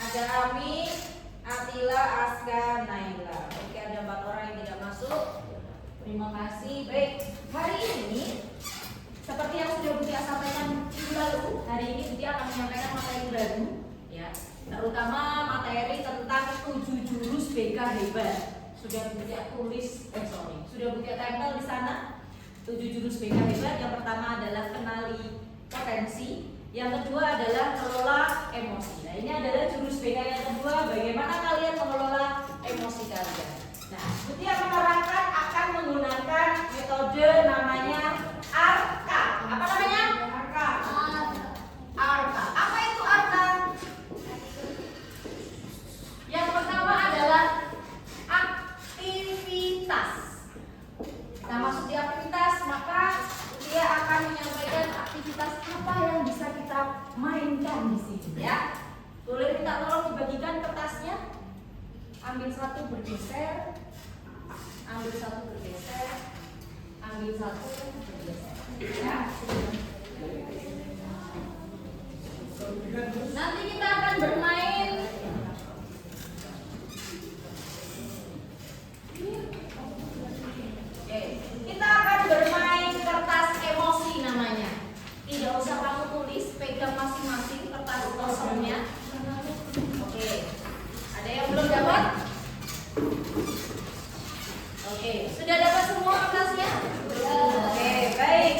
Ada Ami, Atila, Aska, Naila. Oke, ada 4 orang yang tidak masuk. Terima kasih. Baik, hari ini seperti yang sudah Butia sampaikan minggu lalu, hari ini Butia akan menyampaikan materi baru, ya, terutama materi tentang 7 jurus BK hebat. Sudah Butia sudah Butia tempel di sana 7 jurus BK hebat. Yang pertama adalah kenali potensi, yang kedua adalah kelola emosi. Nah, ini adalah jurus BK yang kedua, bagaimana kalian mengelola emosi kalian. Nah, Butia menerangkan akan menggunakan metode namanya ARKA. Apa namanya? ARKA. ARKA. Apa itu ARKA? Yang pertama adalah aktivitas. Nah, masuk di aktivitas, maka dia akan menyampaikan aktivitas apa yang bisa kita mainkan di sini, ya. Boleh minta tolong dibagikan kertasnya. Ambil satu bergeser, ambil satu bergeser, ambil satu bergeser, ya. Nanti kita akan bermain kita akan bermain kertas emosi namanya. Tidak usah kamu tulis, pegang masing-masing kertas kosongnya. Oke, ada yang belum dapat? Oke, sudah dapat semua kertasnya? Oke, baik.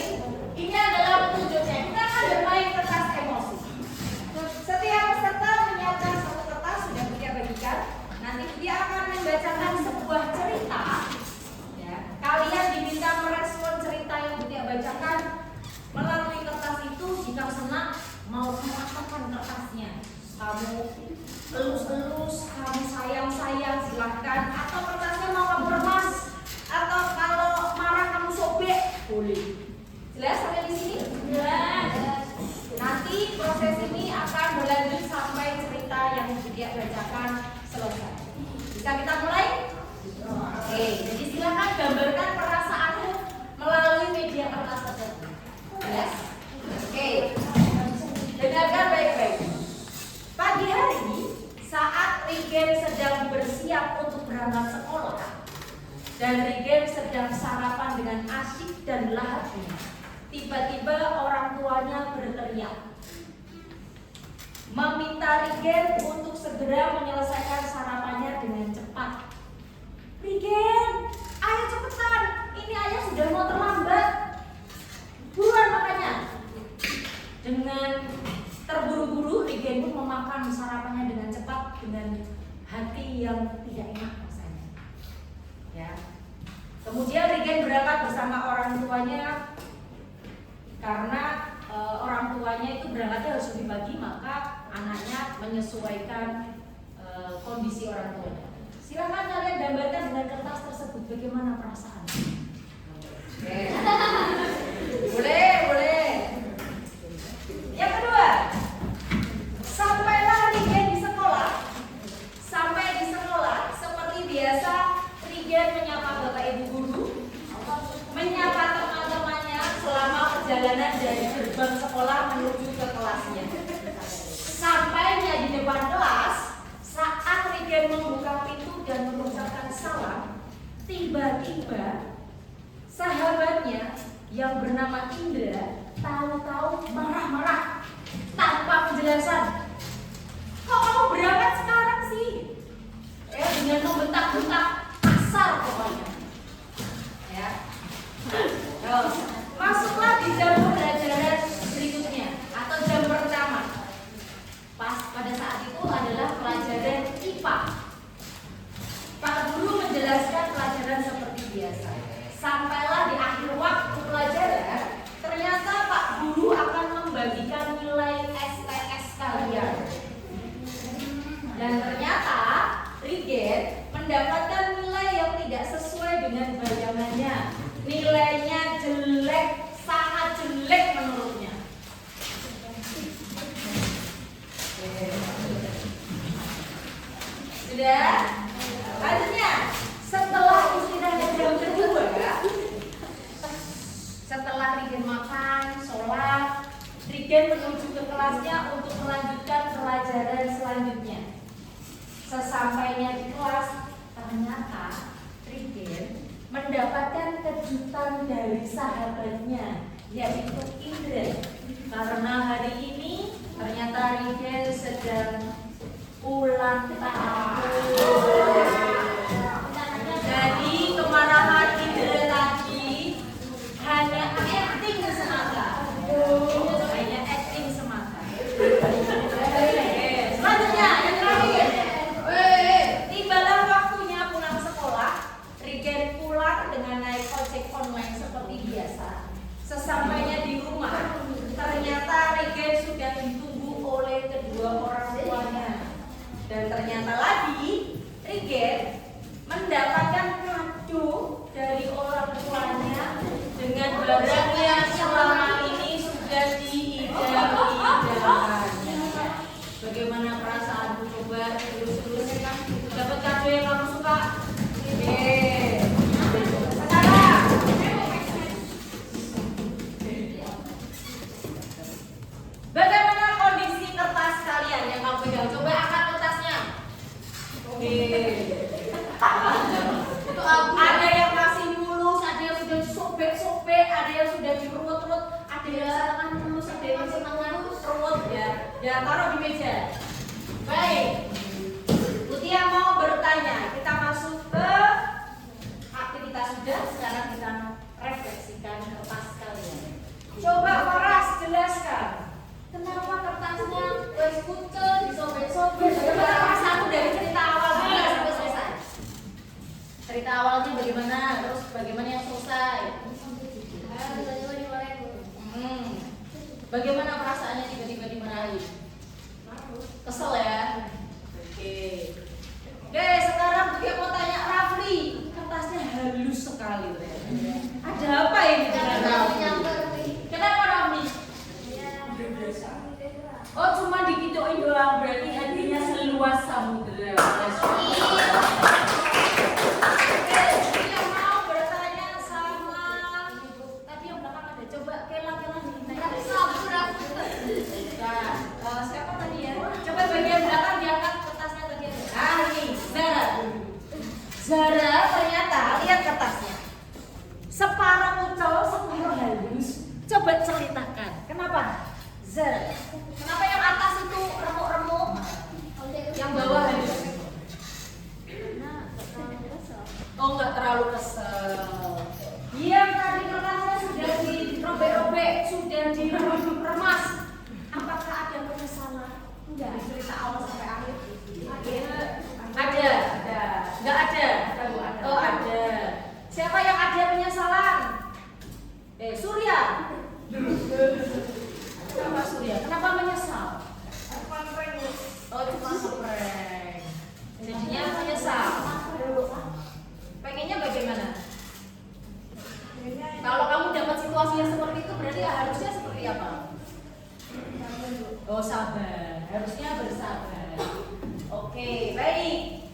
Ini adalah petunjuknya. Kita akan bermain kertas emosi. Setiap peserta menyiapkan satu kertas, sudah Butia bagikan. Nanti dia akan membacakan sebuah cerita. Kalian diminta merespon cerita yang Butia bacakan melalui kertas itu. Jika senang, mau mengatakan kertasnya, kamu elus-elus, kamu sayang-sayang, silahkan. Atau kertasnya mau kamu remas, atau kalau marah kamu sobek, boleh. Jelas sampai di sini? Jelas. Nanti proses ini akan berlanjut sampai cerita yang Butia bacakan selesai. Bisa kita mulai? Oke, jadi silakan gambarkan perasaanmu melalui media kertas tersebut. Yes. Oke, dengarkan baik-baik. Pagi hari saat Rigen sedang bersiap untuk berangkat sekolah dan Rigen sedang sarapan dengan asyik dan lahapnya, tiba-tiba orang tuanya berteriak meminta Rigen untuk segera menyelesaikan sarapannya dengan cepat. Rigen, ayo cepetan, ini ayah sudah mau terlambat. Buruan makanya. Dengan terburu-buru, Rigen pun memakan sarapannya dengan cepat, dengan hati yang tidak enak rasanya. Ya. Kemudian Rigen berangkat bersama orang tuanya karena orang tuanya itu berangkatnya harus lebih pagi, maka anaknya menyesuaikan kondisi orang tuanya. Silakan kalian gambarkan dengan kertas tersebut bagaimana perasaan. Boleh. Yang kedua, sampailah Rigen di sekolah. Sampai di sekolah, seperti biasa, Rigen menyapa bapak ibu guru, menyapa teman-temannya selama perjalanan dari gerbang sekolah menuju ke kelasnya. Sampainya di depan kelas, saat Rigen membuka pintu dan mengucapkan salam, tiba-tiba sahabatnya yang bernama Indra tahu-tahu marah-marah tanpa penjelasan. Kok kamu berangkat sekarang sih? Dengan membentak-bentak kasar pokoknya. Ya. Terus masuklah di jam pembelajaran berikutnya atau jam pertama. Pas pada saat itu adalah pelajaran IPA. Pak guru menjelaskan pelajaran seperti biasa. Sampailah di akhir waktu pelajaran, ternyata Pak guru akan membagikan nilai STS kalian. Dan ternyata Rigen mendapatkan nilai yang tidak sesuai dengan bayangannya. Nilainya jelek, sangat jelek menurutnya. Sudah? Lanjutnya, setelah istirahat jam kedua, setelah Rigen makan, sholat, Rigen menuju ke kelasnya untuk melanjutkan pelajaran selanjutnya. selanjutnya. Sesampainya di kelas, ternyata Trigen mendapatkan kejutan dari sahabatnya, yaitu Indra. Karena hari ini ternyata Trigen sedang ulang tahun. Jadi kemarahan Indra tadi hanya acting semata. Hanya acting semata. Selanjutnya yang terakhir. Tibalah waktunya pulang sekolah. Trigen pulang dengan naik ojek online seperti biasa. Sesampainya di rumah, ternyata Trigen sudah ditunggu oleh kedua orang tuanya. Dan ternyata lagi Trigen mendapatkan kado dari orang tuanya dengan barang yang selama ini sudah diidam-idamkannya. Bagaimana perasaanmu? Coba terus kan dapat kado yang kamu suka. Sekarang bagaimana kondisi kertas kalian yang kamu pegang? Coba angkat kertasnya. Itu ada yang masih mulus, ada yang sudah sobek-sobek, ada yang sudah dirut-rut, ada yang setengah mulus, ada yang setengah ruwet ya. Ya, taruh di meja. Baik. Mutia mau bertanya. Kita masuk ke aktivitas sudah. Sekarang kita refleksikan kertas kalian. Coba Faras jelaskan. Kenapa kertasnya wes kucel, disobek-sobek? Bagaimana perasaanmu dari cerita awal sampai selesai? Cerita awalnya bagaimana? Terus bagaimana yang selesai? Bagaimana perasaannya tiba-tiba dimarahi? Kesel ya? Oke. Oke, sekarang dia mau tanya Rafli. Kertasnya halus sekali. Ada apa ini dengan Rafli? Kenapa Rafli? Oh, cuma dikitoin doang, berarti hatinya seluas samudera. Yang mau bertanya sama tadi yang belakang ada, coba Kela siapa tadi ya? Coba bagian belakang diangkat kertasnya tadi. Ah, ini Zara. Zara ternyata lihat kertasnya. Separuh kucel, separuh halus. Coba ceritakan. Kenapa? Zara. Kenapa yang atas itu remuk-remuk? Yang bawah halus. Oh, enggak terlalu kesel. Yang tadi kertasnya sudah dirobek-robek, sudah diremas. Apakah ada penyesalan? Enggak, cerita awal sampai akhir. Ada. Enggak ada. Oh, ada. Siapa yang ada penyesalan? Surya. Kenapa Surya? Kenapa menyesal? Oh, cuma ngeprank. Jadinya menyesal. Pengennya bagaimana? Kalau kamu dapat situasi yang seperti itu, berarti harusnya seperti apa? Oh, sabar. Harusnya bersabar. Oke, baik.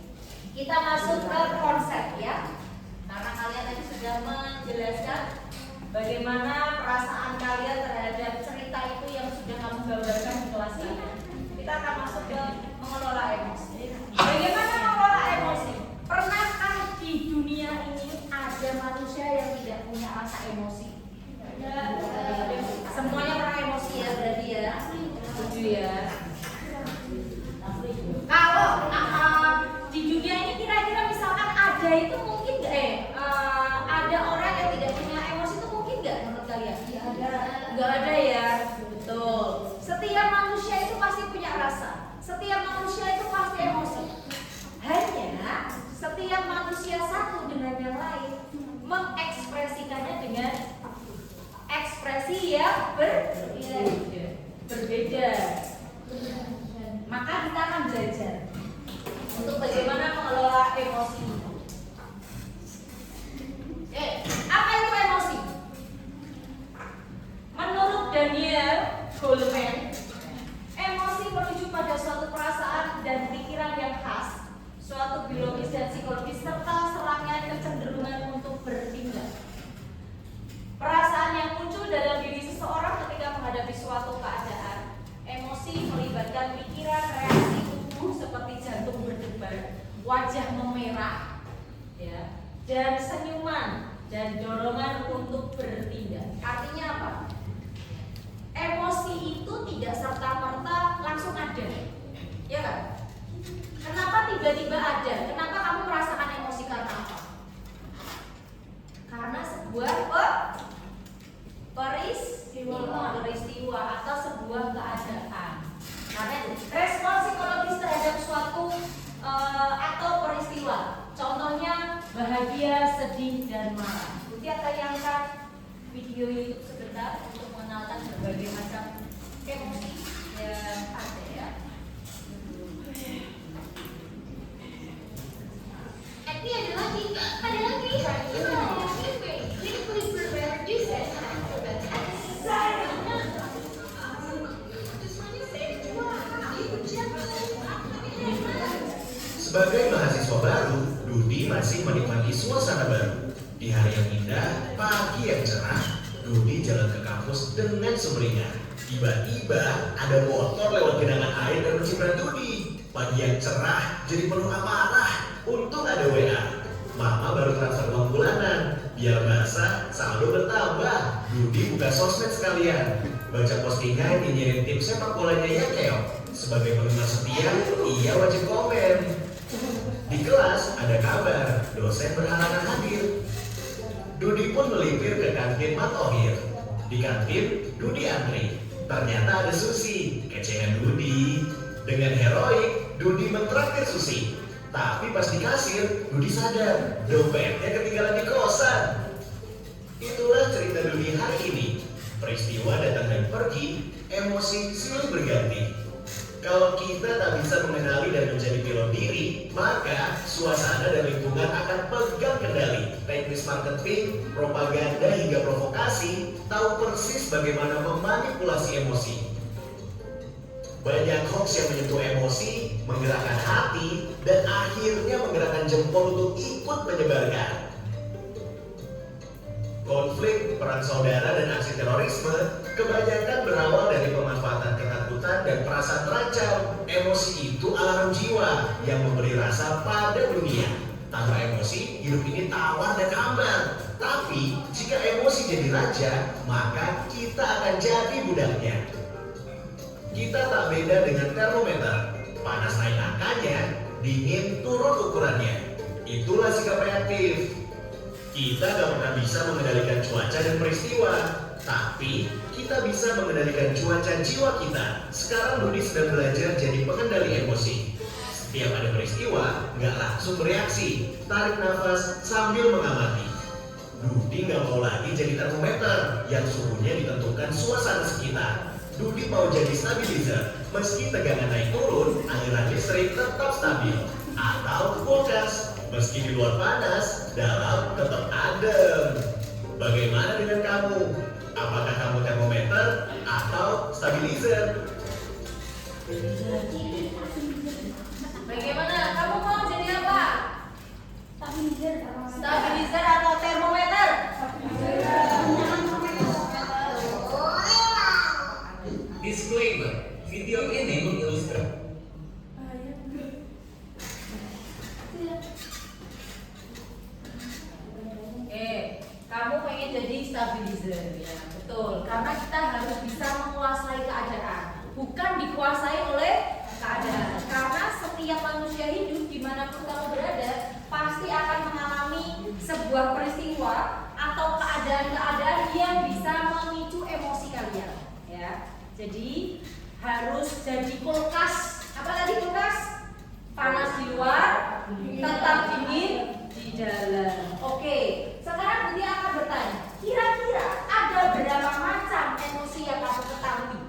Kita masuk ke konsep ya. Karena kalian tadi sudah menjelaskan bagaimana perasaan kalian terhadap cerita itu yang sudah kamu gambarkan di kelas ini. Kita akan masuk ke mengelola emosi. Bagaimana mengelola emosi? Pernahkah di dunia ini ada manusia yang tidak punya rasa emosi? Semuanya pernah emosi ya berarti ya. Setuju ya. Kalau di dunia ini kira-kira misalkan ada itu mungkin ada orang yang tidak punya emosi itu mungkin nggak menurut kalian? Nggak ada ya. Betul. Setiap manusia itu pasti punya rasa. Setiap manusia itu pasti emosi. Hanya setiap manusia satu dengan yang lain mengekspresikannya dengan ekspresi yang berbeda. Maka kita akan belajar untuk bagaimana mengelola emosi. Apa itu emosi? Menurut Daniel Goleman, emosi merujuk pada suatu perasaan dan pikiran yang khas, suatu biologis dan psikologis serta serangnya kecenderungan untuk bertindak. Perasaan yang muncul dalam diri seseorang ketika menghadapi suatu keadaan. Emosi melibatkan pikiran, reaksi, wajah memerah, ya, dan senyuman dan dorongan untuk bertindak. Artinya apa? Emosi itu tidak serta-merta langsung ada, ya kan? Kenapa tiba-tiba ada? Kenapa kamu merasakan emosi karena apa? Karena sebuah peristiwa atau sebuah keadaan. Karena respon psikologis terhadap suatu atau peristiwa. Contohnya bahagia, sedih, dan marah. Budi akan tayangkan video YouTube sebentar untuk mengenalkan berbagai macam emosi yang ada ya. Ini ada lagi. Sebagai mahasiswa baru, Dudi masih menikmati suasana baru. Di hari yang indah, pagi yang cerah, Dudi jalan ke kampus dengan sumringah. Tiba-tiba ada motor lewat genangan air dan mencibir Dudi. Pagi yang cerah jadi penuh amarah. Untung ada WA. Mama baru transfer uang bulanan. Biar basah, saldo bertambah. Dudi buka sosmed sekalian. Baca postingan nyinyirin tim sepak bolanya ya keok. Sebagai penggemar setia, ia wajib komen. Di kelas ada kabar, dosen berhalangan hadir. Dudi pun melipir ke kantin Matohir. Di kantin, Dudi antri. Ternyata ada Susi, kecengan Dudi. Dengan heroik, Dudi mentraktir Susi. Tapi pas di kasir, Dudi sadar, dompetnya ketinggalan di kosan. Itulah cerita Dudi hari ini. Peristiwa datang dan pergi, emosi silih berganti. Kalau kita tak bisa mengenali dan menjadi pilot diri, maka suasana dan lingkungan akan pegang kendali. Teknis marketing, propaganda hingga provokasi tahu persis bagaimana memanipulasi emosi. Banyak hoax yang menyentuh emosi, menggerakkan hati, dan akhirnya menggerakkan jempol untuk ikut menyebarkan. Konflik, perang saudara, dan aksi terorisme kebanyakan berawal dari pemanfaatan ketakutan dan perasaan terancam. Emosi itu alarm jiwa yang memberi rasa pada dunia. Tanpa emosi, hidup ini tawar dan hambar. Tapi, jika emosi jadi raja, maka kita akan jadi budaknya. Kita tak beda dengan termometer. Panas naik angkanya, dingin turun ukurannya. Itulah sikap reaktif. Kita gak pernah bisa mengendalikan cuaca dan peristiwa, tapi kita bisa mengendalikan cuaca jiwa kita. Sekarang Dudi sedang belajar jadi pengendali emosi. Setiap ada peristiwa, gak langsung bereaksi. Tarik nafas sambil mengamati. Dudi gak mau lagi jadi termometer yang suhunya ditentukan suasana sekitar. Dudi mau jadi stabilizer. Meski tegangan naik turun, aliran listrik tetap stabil. Atau kulkas. Meski di luar panas, dalam tetap adem. Bagaimana dengan kamu? Apakah kamu termometer atau stabilizer? Bagaimana? Kamu mau jadi apa? Stabilizer atau termometer? Disclaimer, video ini mengilustrasi kamu pengen jadi stabilizer, ya betul. Karena kita harus bisa menguasai keadaan, bukan dikuasai oleh keadaan. Karena setiap manusia hidup dimanapun kamu berada pasti akan mengalami sebuah peristiwa atau keadaan-keadaan yang bisa memicu emosi kalian, ya. Jadi harus jadi kulkas. Apa tadi kulkas? Panas di luar, tetap dingin di dalam. Oke, sekarang Budi akan bertanya, kira-kira ada berapa macam emosi yang kamu ketahui?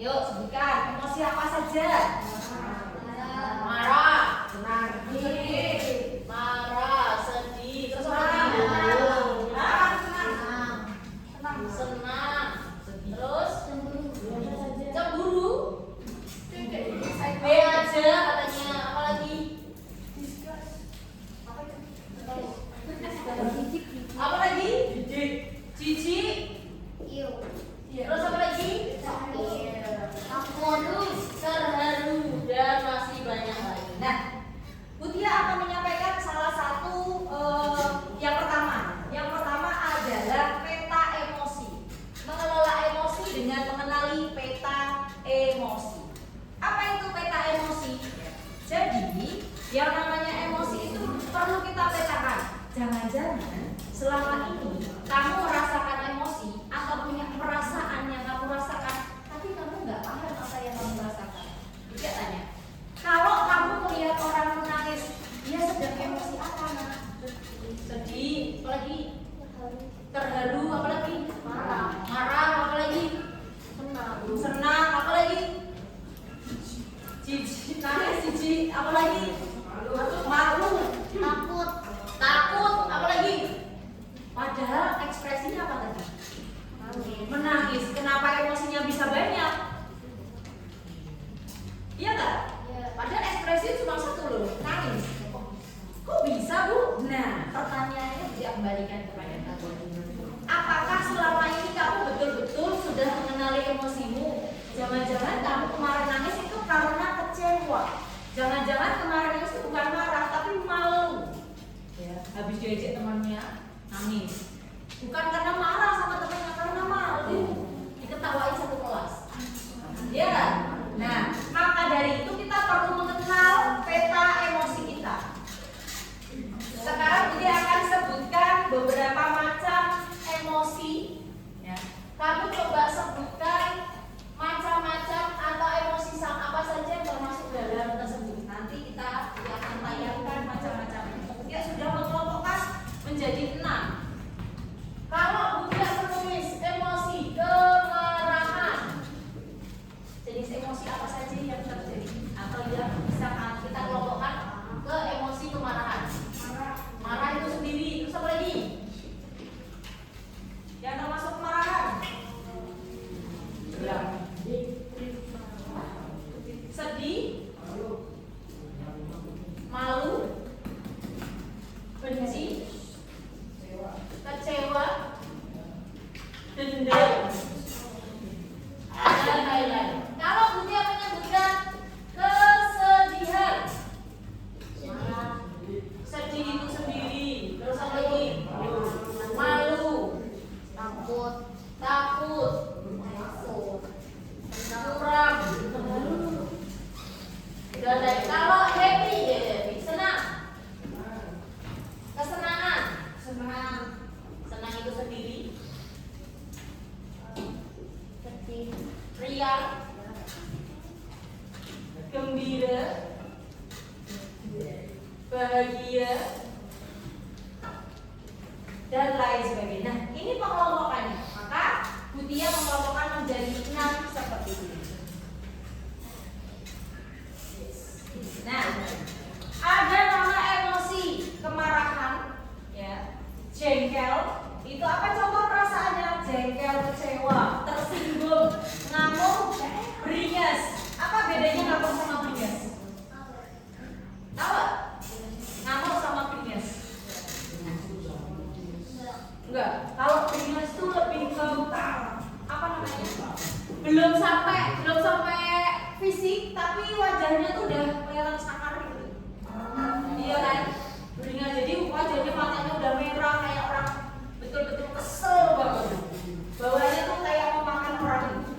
Yuk sebutkan, emosi apa saja? Marah, sedih, marah, sedih, terus apa? Senang, terus cemburu, selama ini kamu merasakan emosi atau punya perasaan yang kamu rasakan, tapi kamu nggak paham apa yang kamu rasakan. Dia tanya, kalau kamu melihat orang menangis, dia sedang emosi apa, nak? Sedih, apalagi terharu, apalagi marah, apalagi senang, apalagi jijik, nangis, jijik, apalagi malu, takut, apalagi. Padahal ekspresinya apa tadi? Menangis. Kenapa emosinya bisa banyak? Iya nggak? Padahal ekspresi cuma satu loh, nangis. Kok bisa, Bu? Nah, pertanyaannya dia kembalikan kepada kamu. Apakah selama ini kamu betul-betul sudah mengenali emosimu? Jangan-jangan kamu kemarin nangis itu karena kecewa. Jangan-jangan kemarin nangis itu bukan marah, tapi malu. Ya, habis diajak temannya nangis. Bukan karena marah sama temannya, karena malu. Diketawain satu kelas. Ya. Nah, maka dari itu kita perlu mengenal peta emosi kita. Sekarang dia akan sebutkan beberapa macam emosi. Ya. Kamu coba sebutkan macam-macam atau emosi apa saja yang termasuk dalam tersebut. Nanti kita akan tayangkan macam-macam. Dia sudah mengelompokkan menjadi 6. Kalau Budia menulis emosi kemarahan, jenis emosi apa saja yang terjadi atau yang bisa kita kelompokkan ke emosi kemarahan? Marah itu sendiri, terus apa lagi? Yang termasuk kemarahan? Sedih, malu, benci, kecewa, dendam, dan lain-lain. Kalau Budia menyebutkan kesedihan, sedih itu sendiri, terus apa lagi? Malu, takut, muram, dan lain. Kalau happy, senang, kesenangan, senang itu sendiri, riang, gembira, bahagia, dan lain sebagainya. Nah, ini pengelompokannya. Maka Budia mengelompokkan menjadi 6 seperti ini. Nah, ada nama emosi kemarahan, ya, jengkel. Itu apa contoh perasaannya? Jengkel, kecewa, tersinggung, ngamuk, beringas. Apa bedanya ngamuk sama beringas? Tahu? Ngamuk sama beringas? Enggak. Kalau beringas itu lebih ke apa namanya? Belum sampai fisik, tapi wajahnya tuh udah kelihatan sangar gitu. Iya kan? Beringas, jadi wajahnya, matanya udah merah kayak orang betul-betul kesel banget. Bawaannya tuh kayak mau makan orang.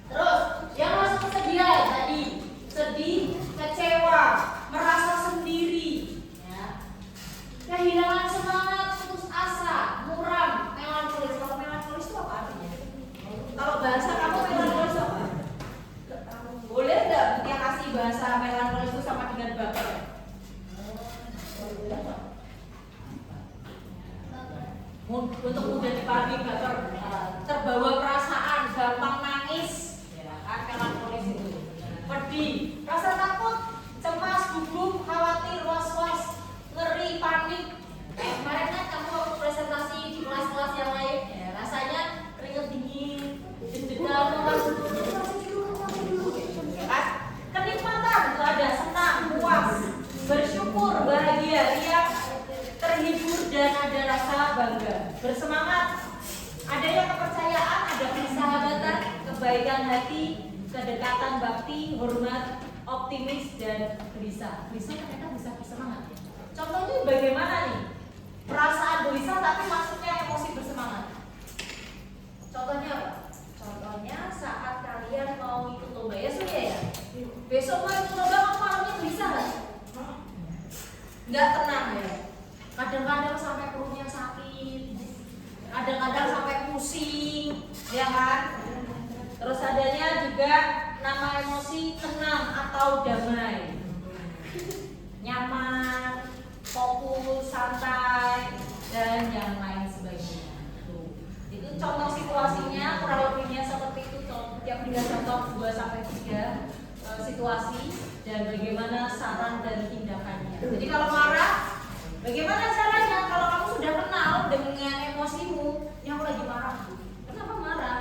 Terus yang masuk kesedihan tadi, sedih, kecewa, merasa sendiri, ya. Kehilangan semangat, putus asa, muram, melankolis. Kalau melankolis itu apa artinya? Kalau bahasa kamu melankolis apa? Boleh nggak dia kasih bahasa melankolis itu sama dengan baper? Untuk mudah dipahami, baper, terbawa perasaan, gampang nangis, ya kan, melankolis itu. Pedih, rasa takut, cemas, gugup, khawatir, was-was, ngeri, panik. Kemarin kan kamu waktu presentasi di kelas-kelas yang lain, ya, rasanya keringet dingin, deg-degan, ya kan? Kenikmatan itu ada senang, puas, bersyukur, bahagia, riang, terhibur, dan ada rasa bangga, bersemangat, adanya kepercayaan, ada persahabatan, kebaikan hati, kedekatan bakti, hormat, optimis, dan gelisah. Gelisah ternyata bisa bersemangat. Contohnya bagaimana nih? Perasaan gelisah tapi maksudnya emosi bersemangat. Contohnya apa? Contohnya saat kalian mau ikut lomba, ya sudah ya. Besok mau ikut lomba, kamu malamnya gelisah nggak? Nggak tenang ya. Kadang-kadang sampai perutnya sakit, kadang-kadang sampai pusing, ya kan? Terus adanya juga nama emosi tenang atau damai, nyaman, fokus, santai, dan yang lain sebagainya. Itu contoh situasinya kurang lebihnya seperti itu. Tiap berikan contoh 2 sampai 3 situasi dan bagaimana saran dan tindakannya. Jadi kalau marah, bagaimana caranya? Kalau kamu sudah kenal dengan emosimu, ini aku lagi marah. Kenapa marah?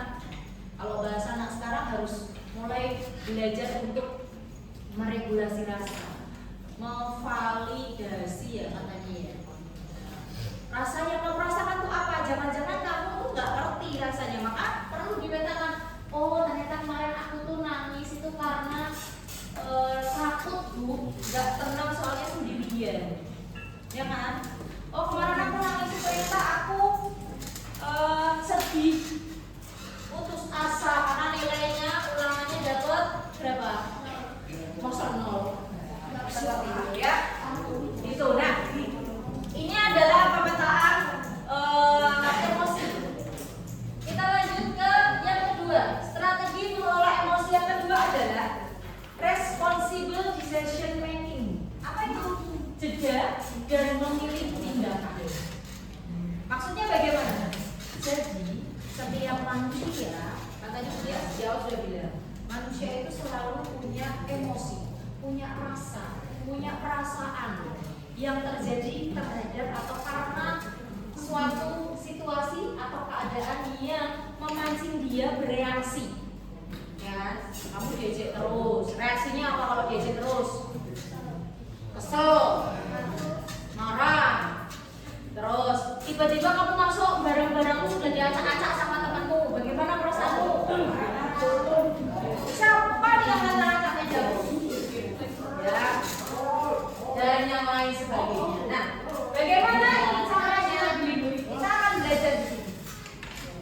Kalau bahasa anak sekarang harus mulai belajar untuk meregulasi rasa, memvalidasi ya katanya ya. Rasa yang kamu rasakan tuh apa? Jangan-jangan kamu tuh nggak ngerti rasanya, maka perlu dipetakan. Oh ternyata kemarin aku tuh nangis itu karena takut bu, nggak tenang soalnya sendirian, ya kan? Oh kemarin aku nangis itu ternyata aku sedih, putus asa karena nilainya ulangannya dapat berapa? Masa 0. Seperti itu ya. Itu. Nah, ini adalah pemetaan emosi. Kita lanjut ke yang kedua. Strategi mengelola emosi yang kedua adalah responsible decision making. Apa itu? Jeda dan memilih tindakan. Maksudnya bagaimana? Jadi setiap manusia, katanya dia sejauh sudah bilang, manusia itu selalu punya emosi, punya rasa, punya perasaan yang terjadi terhadap atau karena suatu situasi atau keadaan yang memancing dia bereaksi. Ya, kamu diejek terus, reaksinya apa kalau diejek terus? Kesel, marah. Terus tiba-tiba kamu masuk, barang-barangmu sudah diacak-acak sama temanmu. Bagaimana perasaanmu? Siapa yang ngacak-acaknya jauh? Ya, dan yang lain sebagainya. Nah, bagaimana ini caranya? Kita akan belajar di sini.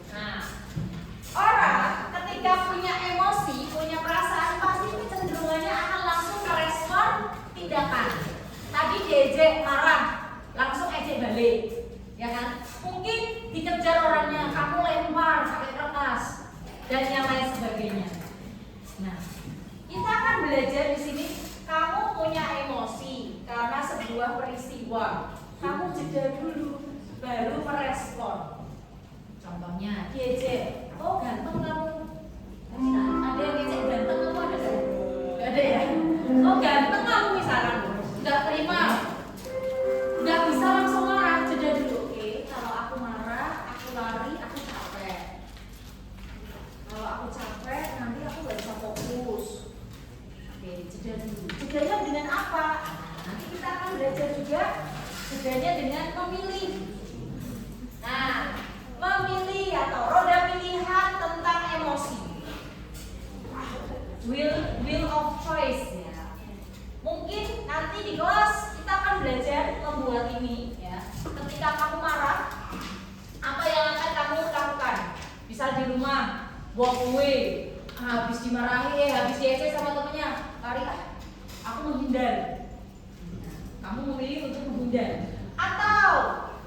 Nah, orang ketika punya emosi, punya perasaan, pasti kecenderungannya akan langsung merespon tindakan. Tadi diejek, marah, langsung ejek balik, ya kan? Mungkin dikejar orangnya, kamu lempar pakai kertas dan yang lain sebagainya. Nah, kita akan belajar di sini. Kamu punya emosi karena sebuah peristiwa, kamu jeda dulu, baru merespon. Contohnya, diejek, oh ganteng kamu. Ada yang ngejek ganteng kamu ada nggak? Nggak ada ya? Oh ganteng kamu misalkan, nggak terima. Nggak bisa langsung marah, jeda dulu. Oke, kalau aku marah, aku lari, aku capek. Kalau aku capek, nanti aku nggak bisa fokus. Oke, jeda dulu. Jedanya dengan apa? Nanti kita akan belajar juga jedanya dengan memilih. Nah, memilih atau roda pilihan tentang emosi. Will of choice ya. Mungkin nanti di kelas kita akan belajar membuat ini ya. Ketika kamu marah, apa yang akan kamu lakukan? Bisa di rumah buang kue, habis dimarahi, habis diejek sama temennya, lari aku menghindar. Kamu memilih untuk menghindar, atau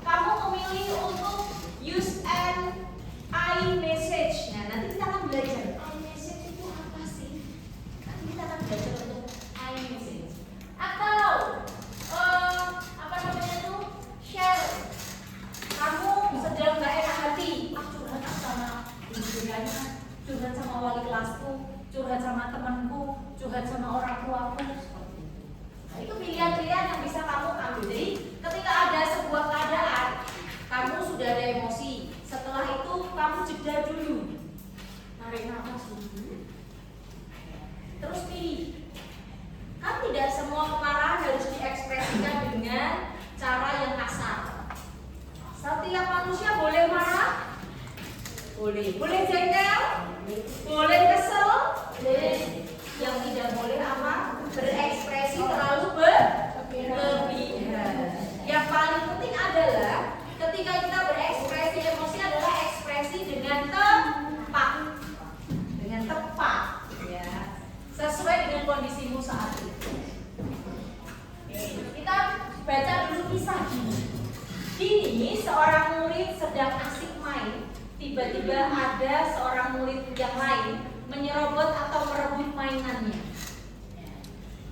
kamu memilih untuk use an I message. Nah, nanti kita akan belajar I message itu apa sih? Nanti kita akan belajar untuk I message. Atau apa namanya itu? Share. Kamu sedang nggak enak hati, curhat sama ibunya, curhat sama wali kelasku, curhat sama temanku, curhat sama orang tuaku. Nah, itu pilihan-pilihan yang bisa kamu ambil. Jadi ketika ada sebuah keadaan, kamu sudah ada emosi. Setelah itu kamu jeda dulu, tarik nafas dulu, terus pilih. Kan tidak semua kemarahan harus diekspresikan dengan cara yang kasar. Setiap manusia boleh marah, boleh jengkel, boleh kesel, yang tidak boleh apa? Berekspresi terlalu berlebihan. Yang paling penting adalah ketika kita berekspresi emosi adalah ekspresi dengan tepat, ya, sesuai dengan kondisimu saat itu. Kita baca dulu kisah Gini. Gini seorang murid sedang asik main main, tiba-tiba ada seorang murid yang lain menyerobot atau merebut mainannya.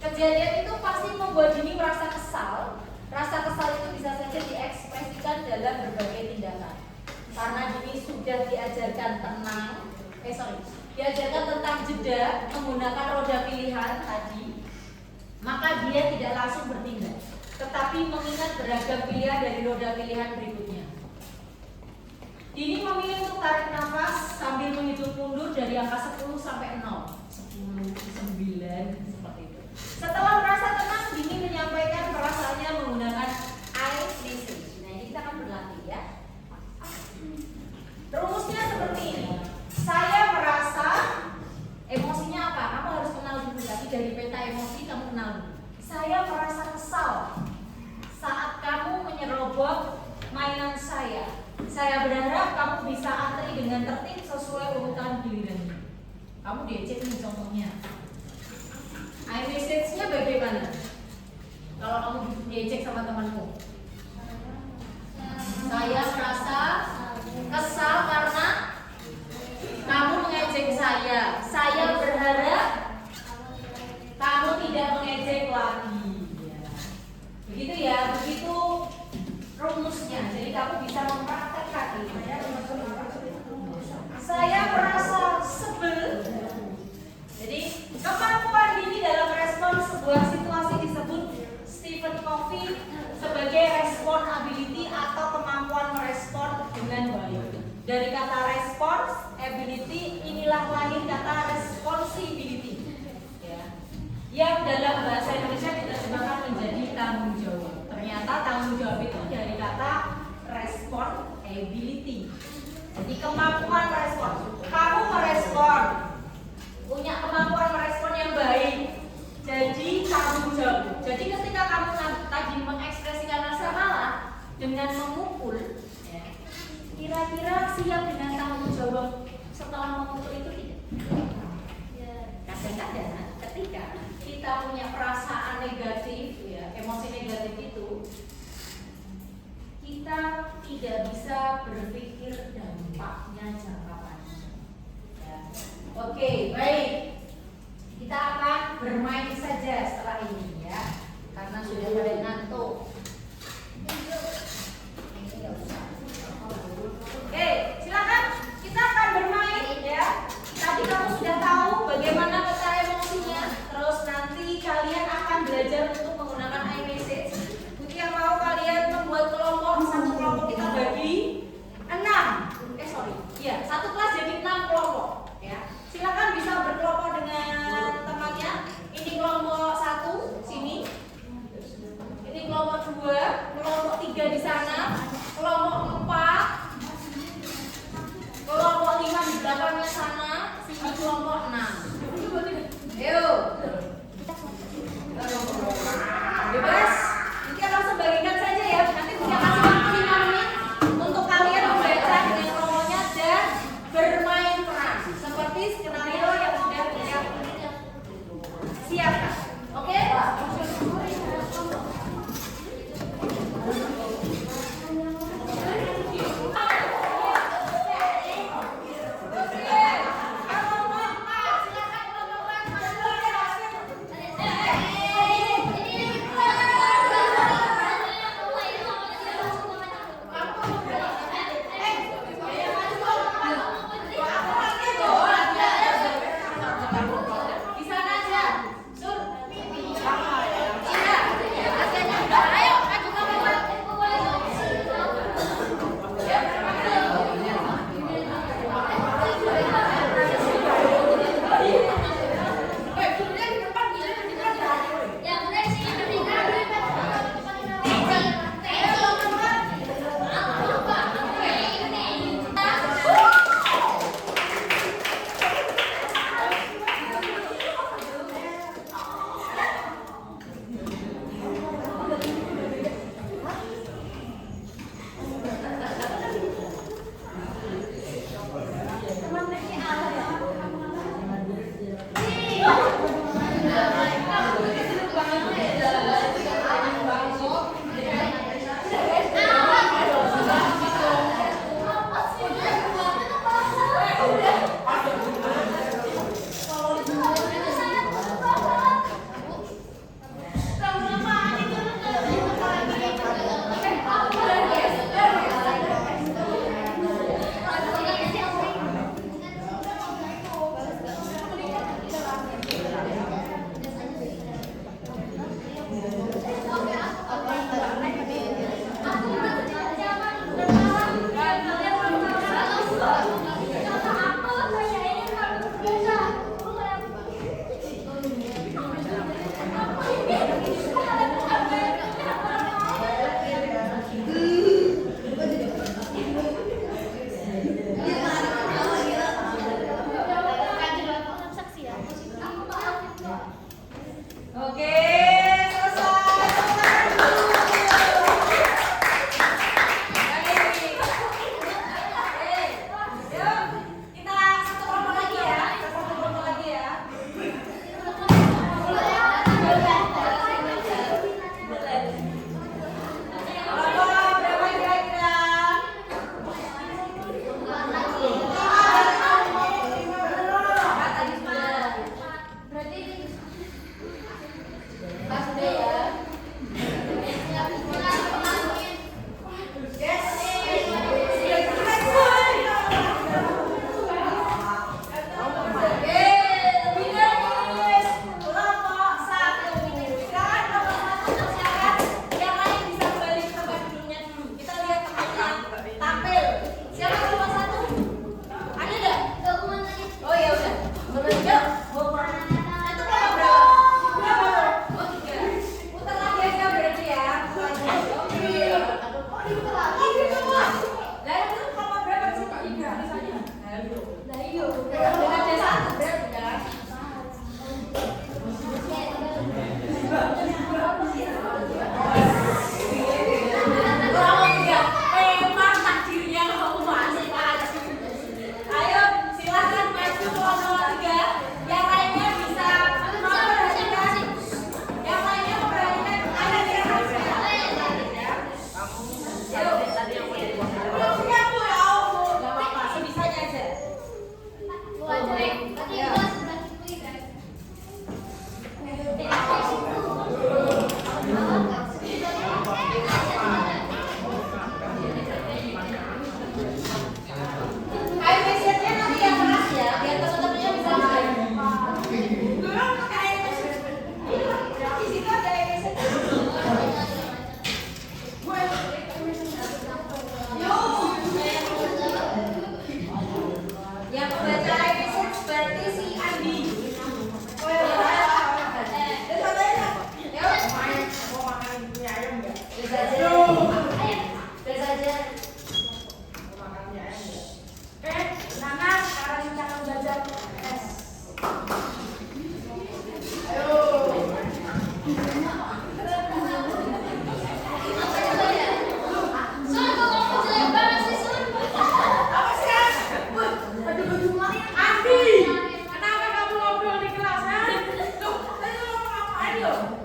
Kejadian itu pasti membuat Dini merasa kesal. Rasa kesal itu bisa saja diekspresikan dalam berbagai tindakan. Karena Dini sudah diajarkan diajarkan tentang jeda menggunakan roda pilihan tadi, maka dia tidak langsung bertindak, tetapi mengingat beragam pilihan dari roda pilihan berikutnya. Dini memilih untuk tarik nafas sambil menghitung mundur dari angka 10 sampai 0. 10, 9, seperti itu. Setelah merasa tenang, Dini menyampaikan perasaannya menggunakan I message. Nah, ini kita akan berlatih ya. Rumusnya seperti ini. Saya merasa, emosinya apa? Kamu harus kenal dulu. Tadi dari peta emosi kamu kenal dulu. Saya merasa kesal saat kamu menyerobot mainan saya. Saya berharap kamu bisa antri dengan tertib sesuai urutan gilirannya. Kamu diejek nih contohnya. iMessage-nya bagaimana? Kalau kamu diejek sama temanku. Saya merasa kesal karena kamu mengejek saya. Saya berharap kamu tidak mengejek lagi. Begitu ya, begitu rumusnya. Jadi kamu bisa mempraktekkan ini. Saya merasa sebel. Jadi kemampuan Dini dalam respon sebuah situasi disebut Stephen Covey sebagai respon ability atau kemampuan merespon dengan baik. Dari kata response, ability, inilah lahir kata responsibility. Ya. Yang dalam bahasa Indonesia diterjemahkan menjadi tanggung jawab. Ternyata tanggung jawab itu dari kata respon ability. Jadi kemampuan merespon. Kamu merespon, punya kemampuan merespon yang baik. Jadi tanggung jawab. Jadi ketika kamu tadi mengekspresikan rasa marah dengan memukul, ya, kira-kira siap dengan tanggung jawab setelah memukul itu tidak? Ya, kadang-kadang ketika kita punya perasaan negatif, ya, emosi negatif itu, kita tidak bisa berpikir dampaknya jangka panjang. Ya. Oke, baik. Kita akan bermain saja setelah ini ya, karena sudah pada ngantuk. Oke, silakan kita akan bermain ya. Tadi kamu sudah tahu bagaimana peta emosinya. Terus nanti kalian akan belajar untuk menggunakan iMessage. Untuk yang mau kalian membuat kelompok, satu kelompok kita bagi 6. Satu kelas jadi 6 kelompok ya. Silakan bisa berkelompok dengan temannya. Ini kelompok 1 sini. Ini kelompok 2, kelompok 3 di sana, kelompok 4, kelompok 5 di belakangnya sana, sini kelompok 6. Ayo.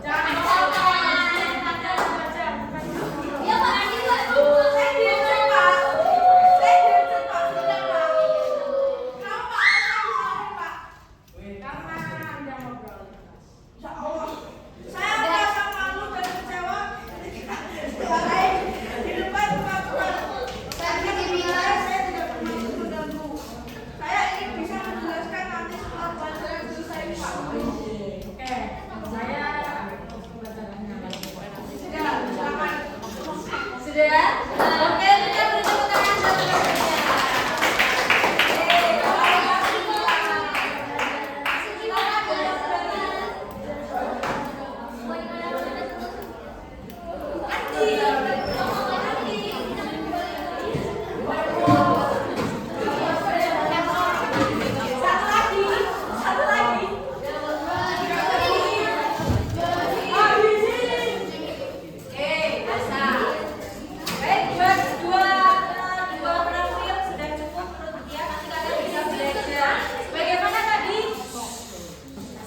Ya Pak Andi Pak. Saya diajak, Pak. Saya diajak, Pak. Sudah, Pak. Kenapa, Pak? Saya disaring, Pak. Karena Anda ngobrol. Insya Allah. Saya merasa malu dan kecewa ketika dimarahin di depan teman-teman. Saya tidak pernah mengganggu. Saya ingin bisa menjelaskan nanti setelah pelajaran selesai, Pak. Oke, saya sudah, silakan. Sudah? Oke, kita beri tepuk tangan buat teman-temannya. Satu lagi. Oke, Asa. Baik, dua profil sudah cukup menurut dia. Nanti kalian bisa belajar. Bagaimana tadi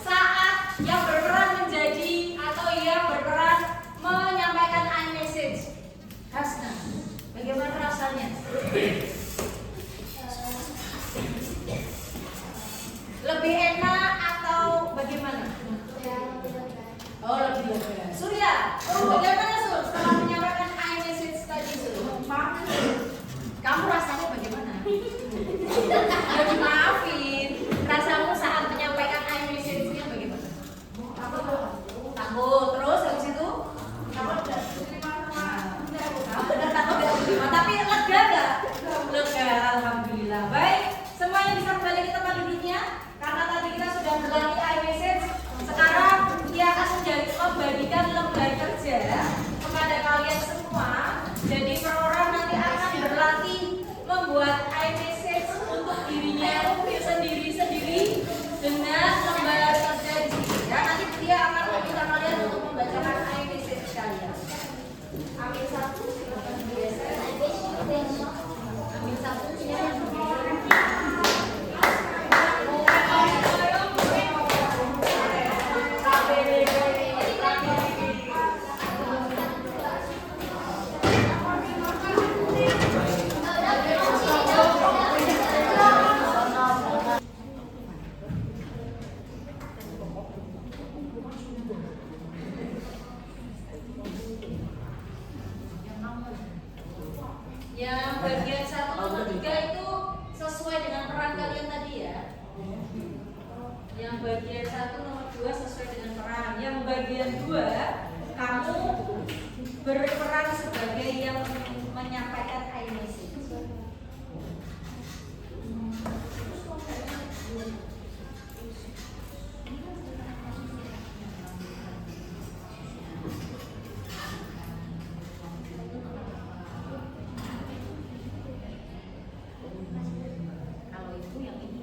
saat yang berperan menjadi atau yang berperan menyampaikan iMessage. Hasna, bagaimana rasanya? Lebih enak atau bagaimana? Oh, lebih lega. Surya, bagaimana Sur setelah menyampaikan iMessage tadi Sur? Kamu rasanya bagaimana? Ya dimaafin. Rasamu saat menyampaikan iMessage-nya bagaimana? Takut. Terus habis itu? Takut enggak? Udah takut enggak diterima, tapi lega enggak? Lega, alhamdulillah. Baik, semuanya bisa kembali ke tempat duduknya. Karena tadi kita sudah berlatih iMessage. Sekarang dia akan membagikan lembar kerja kepada kalian semua. Jadi per orang nanti akan berlatih membuat iMessage untuk dirinya sendiri-sendiri dengan lembar kerja di sini. Ya, nanti dia akan meminta kalian untuk membacakan iMessage kalian. Ambil satu, silakan bergeser. Ambil satu, silakan bergeser. Yang bagian 1 nomor 3 itu sesuai dengan peran kalian tadi ya. Yang bagian 1 nomor 2 sesuai dengan peran. Yang bagian 2 kamu berperan sebagai yang menyampaikan iMessage. Kalau itu yang ini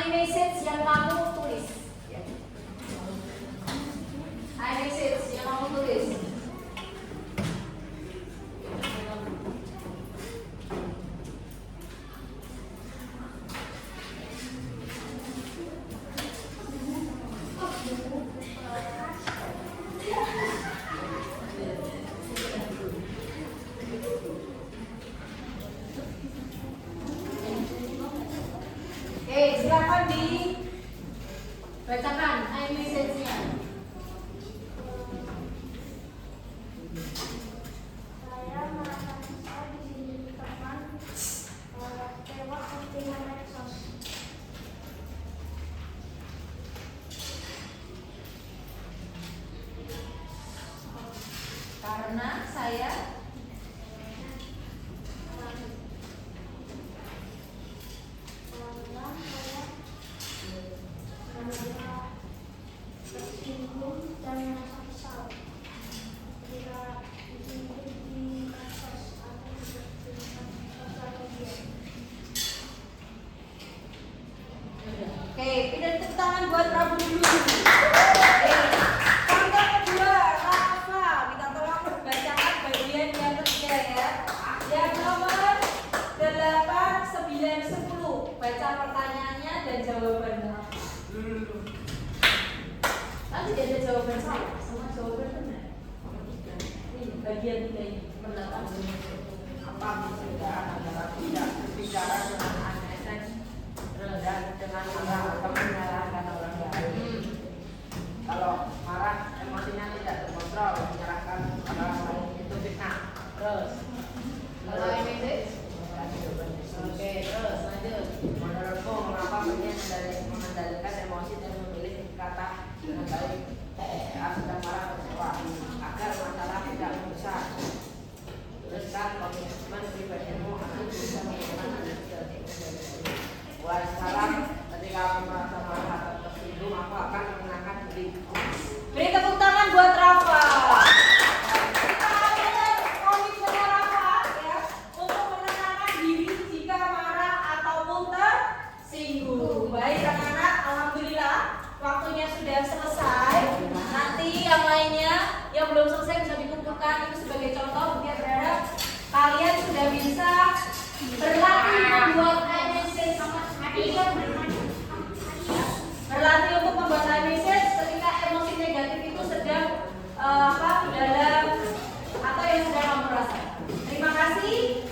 iMessage yang kamu tulis. Ya. iMessage yang kamu tulis. Silakan dibacakan iMessage-nya. Saya merasa kesal di sini teman lewat postingan medsos. Karena saya tersinggung dan merasa kesal ketika disinggung di medsos atau di sosial media. Oke, pindah tepuk tangan buat Prabu dulu. Oke, contoh kedua, Rafa. Minta tolong bacakan bagian yang ketiga ya. Yang nomor 8, 9, 10. Baca pertanyaannya dan jawabannya. Kan tidak ada jawaban salah, semua jawaban benar. Ini bagian 3 ini. Pendapat Apa perbedaan antara tidak berbicara dengan ASN dan dengan marah atau menyalahkan orang lain? Kalau marah, emosinya tidak terkontrol, menyerahkan orang lain itu fitnah. Terus, kalau iMessage. Oke, terus lanjut. Menurutmu mengapa pengen mengendalikan emosi dan memilih kata dengan baik saat sedang marah atau kecewa agar masalah tidak membesar? Teruskan komitmen pribadimu akan bisa menggunakan Wassalam, ketika aku merasa marah atau tersinggung, aku akan menenangkan diri. Beri tepuk tangan buat Rafa. Kita ambil komitmen Rafa ya untuk menenangkan diri jika marah ataupun tersinggung. Baik anak-anak, alhamdulillah waktunya sudah selesai. Nanti yang lainnya yang belum selesai bisa dikumpulkan. Itu sebagai contoh. Dia berharap kalian sudah bisa berlatih membuat iMessage. Berlatih untuk membuat iMessage ketika emosi negatif itu sedang dalam atau yang sedang kamu rasakan. Terima kasih.